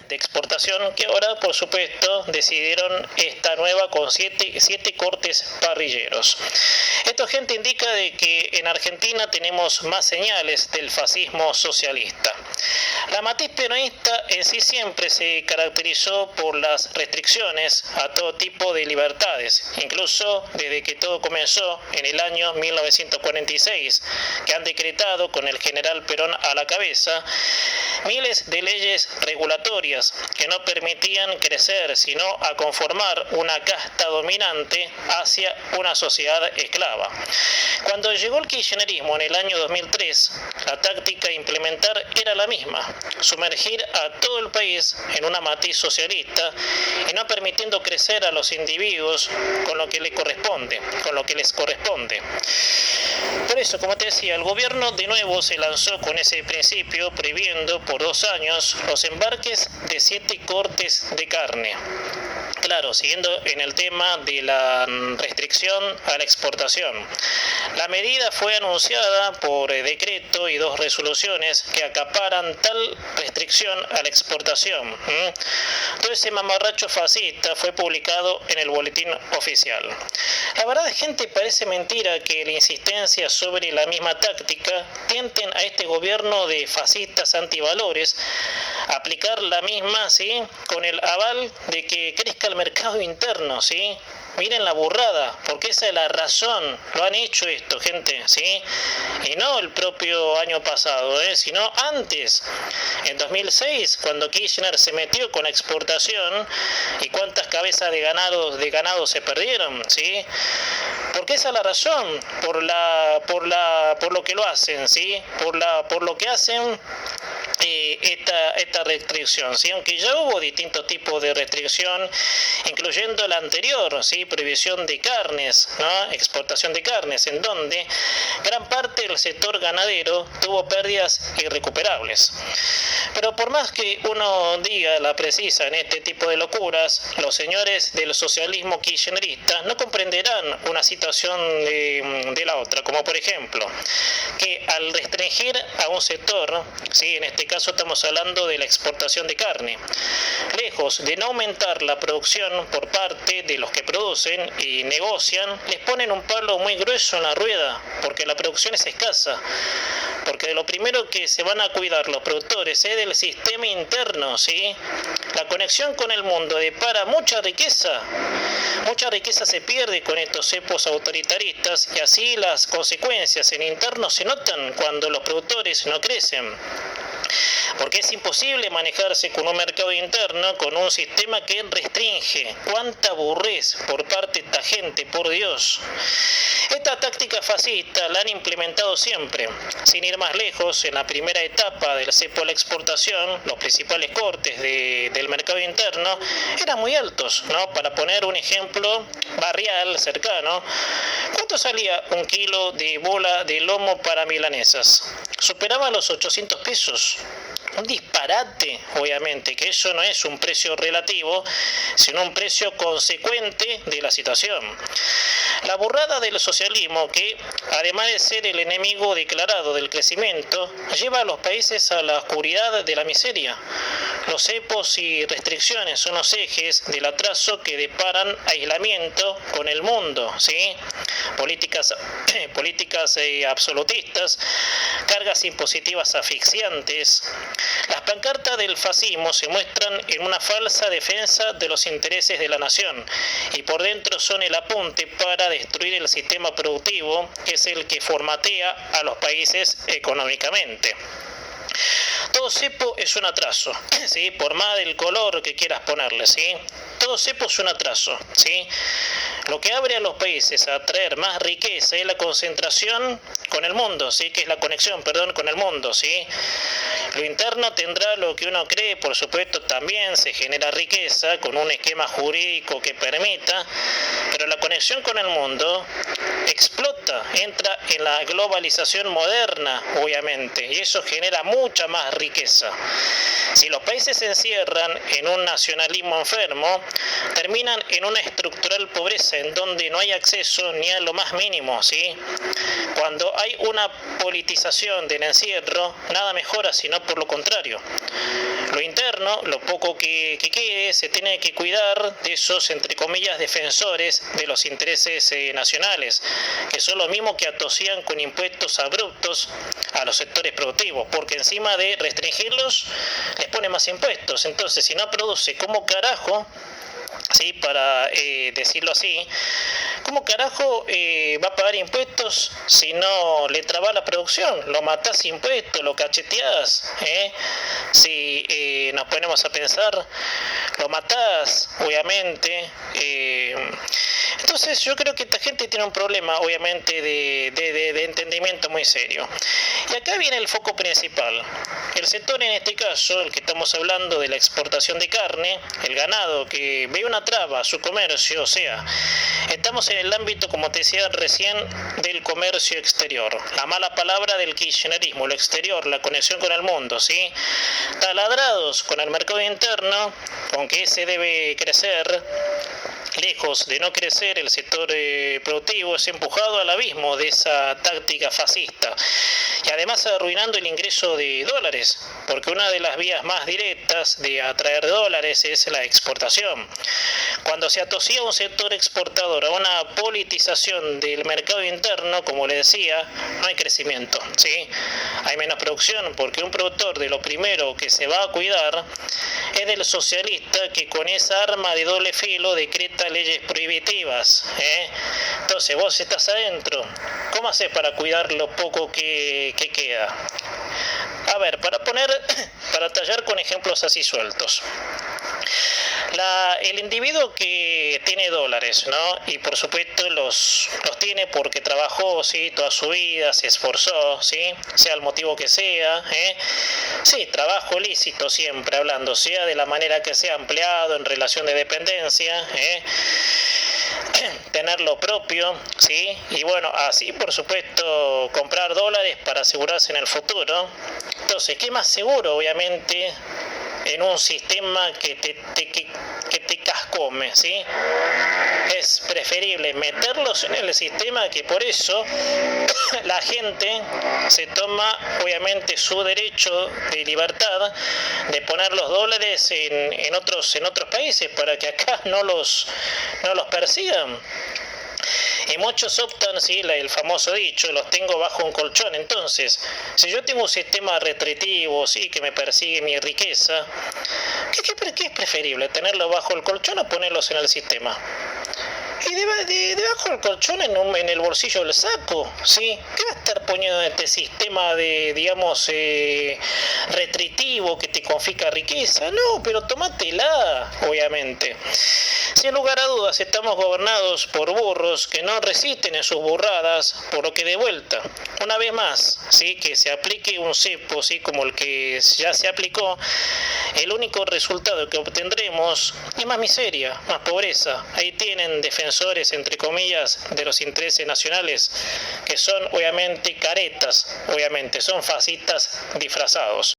de exportación, que ahora, por supuesto, decidieron esta nueva con siete cortes parrilleros. Esto, gente, indica de que en Argentina tenemos más señales del fascismo socialista. La matiz peronista en sí siempre se caracterizó por las restricciones a todo tipo de libertades, incluso desde que todo comenzó en el año 1946, que han decretado con el general Perón a la cabeza miles de leyes regulatorias que no permitían crecer, sino a conformar una casta dominante hacia una sociedad esclava. Cuando llegó el kirchnerismo en el año 2003, la táctica a implementar era la misma: sumergir a todo el país en una matriz socialista y no permitiendo crecer a los individuos con lo que les corresponde. Por eso, como te decía, el gobierno de nuevo se lanzó con ese principio, prohibiendo por 2 años los embarques de 7 cortes de carne. Claro, siguiendo en el tema de la restricción a la exportación. La medida fue anunciada por decreto y 2 resoluciones que acaparan tal restricción a la exportación. Todo ese mamarracho fascista fue publicado en el boletín oficial. La verdad, gente, parece mentira que la insistencia sobre la misma táctica tienten a este gobierno de fascistas antivalores a aplicar la misma, ¿sí?, con el aval de que crezca el mercado interno, ¿sí? Miren la burrada, porque esa es la razón, lo han hecho esto, gente, ¿sí? Y no el propio año pasado, sino antes, en 2006, cuando Kirchner se metió con la exportación, y cuántas cabezas de ganado se perdieron, ¿sí? Porque esa es la razón, por lo que lo hacen, ¿sí? Por lo que hacen esta restricción, ¿sí? Aunque ya hubo distintos tipos de restricción, incluyendo la anterior, ¿sí?, prohibición de carnes, ¿no?, exportación de carnes, en donde gran parte del sector ganadero tuvo pérdidas irrecuperables. Pero por más que uno diga la precisa en este tipo de locuras, los señores del socialismo kirchnerista no comprenderán una situación de la otra, como por ejemplo, que al restringir a un sector, ¿sí?, en este caso estamos hablando de la exportación de carne, lejos de no aumentar la producción por parte de los que producen y negocian, les ponen un palo muy grueso en la rueda, porque la producción es escasa, porque de lo primero que se van a cuidar los productores es del sistema interno, ¿sí? La conexión con el mundo depara mucha riqueza se pierde con estos cepos autoritaristas, y así las consecuencias en interno se notan cuando los productores no crecen. Porque es imposible manejarse con un mercado interno con un sistema que restringe. ¡Cuánta aburrez por parte de esta gente, por Dios! Esta táctica fascista la han implementado siempre. Sin ir más lejos, en la primera etapa del cepo a la exportación, los principales cortes del mercado interno eran muy altos, ¿no? Para poner un ejemplo barrial cercano, ¿cuánto salía un kilo de bola de lomo para milanesas? Superaba los 800 pesos. Un disparate, obviamente, que eso no es un precio relativo, sino un precio consecuente de la situación. La burrada del socialismo, que además de ser el enemigo declarado del crecimiento, lleva a los países a la oscuridad de la miseria. Los cepos y restricciones son los ejes del atraso que deparan aislamiento con el mundo, ¿sí? Políticas absolutistas, cargas impositivas asfixiantes. Las pancartas del fascismo se muestran en una falsa defensa de los intereses de la nación, y por dentro son el apunte para destruir el sistema productivo, que es el que formatea a los países económicamente. Todo cepo es un atraso, ¿sí? Por más del color que quieras ponerle, ¿sí? Todo cepo es un atraso, ¿sí? Lo que abre a los países a traer más riqueza es la concentración con el mundo, ¿sí? Que es la conexión, con el mundo, ¿sí? Lo interno tendrá lo que uno cree, por supuesto, también se genera riqueza con un esquema jurídico que permita, pero la conexión con el mundo explota, entra en la globalización moderna, obviamente, y eso genera mucha más más riqueza. Si los países se encierran en un nacionalismo enfermo, terminan en una estructural pobreza en donde no hay acceso ni a lo más mínimo, ¿sí? Cuando hay una politización del encierro, nada mejora, sino por lo contrario. Lo interno, lo poco que quede, se tiene que cuidar de esos, entre comillas, defensores de los intereses nacionales, que son los mismos que atosían con impuestos abruptos a los sectores productivos, porque encima de restringirlos, les pone más impuestos. Entonces, si no produce, ¿cómo carajo? Sí, para decirlo así, ¿cómo carajo va a pagar impuestos si no le traba la producción? Lo matás impuestos, lo cacheteás, si nos ponemos a pensar, lo matás, obviamente. Entonces yo creo que esta gente tiene un problema, obviamente, de entendimiento muy serio. Y acá viene el foco principal. El sector, en este caso, el que estamos hablando de la exportación de carne, el ganado, que ve una traba a su comercio, o sea, estamos en el ámbito, como te decía recién, del comercio exterior. La mala palabra del kirchnerismo, lo exterior, la conexión con el mundo, ¿sí? Taladrados con el mercado interno, con que ese debe crecer. Lejos de no crecer, el sector productivo es empujado al abismo de esa táctica fascista y además arruinando el ingreso de dólares, porque una de las vías más directas de atraer dólares es la exportación. Cuando se asocia un sector exportador a una politización del mercado interno, como le decía, no hay crecimiento, ¿sí? Hay menos producción, porque un productor de lo primero que se va a cuidar es del socialista que con esa arma de doble filo decreta leyes prohibitivas, Entonces vos estás adentro, ¿cómo haces para cuidar lo poco que queda? A ver, para tallar con ejemplos así sueltos. El individuo que tiene dólares, ¿no? Y por supuesto los tiene porque trabajó, ¿sí? Toda su vida, se esforzó, ¿sí? Sea el motivo que sea, Sí, trabajo lícito siempre hablando, sea de la manera que sea empleado en relación de dependencia, tener lo propio, ¿sí? Y bueno, así por supuesto comprar dólares para asegurarse en el futuro. Entonces, ¿qué más seguro? Obviamente en un sistema que te cascome, ¿sí? Es preferible meterlos en el sistema, que por eso la gente se toma obviamente su derecho de libertad de poner los dólares en otros países para que acá no los persigan. Y muchos optan, sí, el famoso dicho, los tengo bajo un colchón. Entonces, si yo tengo un sistema restrictivo, sí, que me persigue mi riqueza, ¿qué es preferible? ¿Tenerlo bajo el colchón o ponerlos en el sistema? Y debajo del colchón, en el bolsillo del saco, ¿sí? ¿Qué va a estar poniendo en este sistema de, digamos, restrictivo que te confisca riqueza? No, pero tómatela, obviamente. Sin lugar a dudas, estamos gobernados por burros que no resisten en sus burradas, por lo que de vuelta, una vez más, ¿sí? Que se aplique un cepo, ¿sí? Como el que ya se aplicó, el único resultado que obtendremos es más miseria, más pobreza. Ahí tienen defensores, entre comillas, de los intereses nacionales, que son obviamente caretas, obviamente son fascistas disfrazados.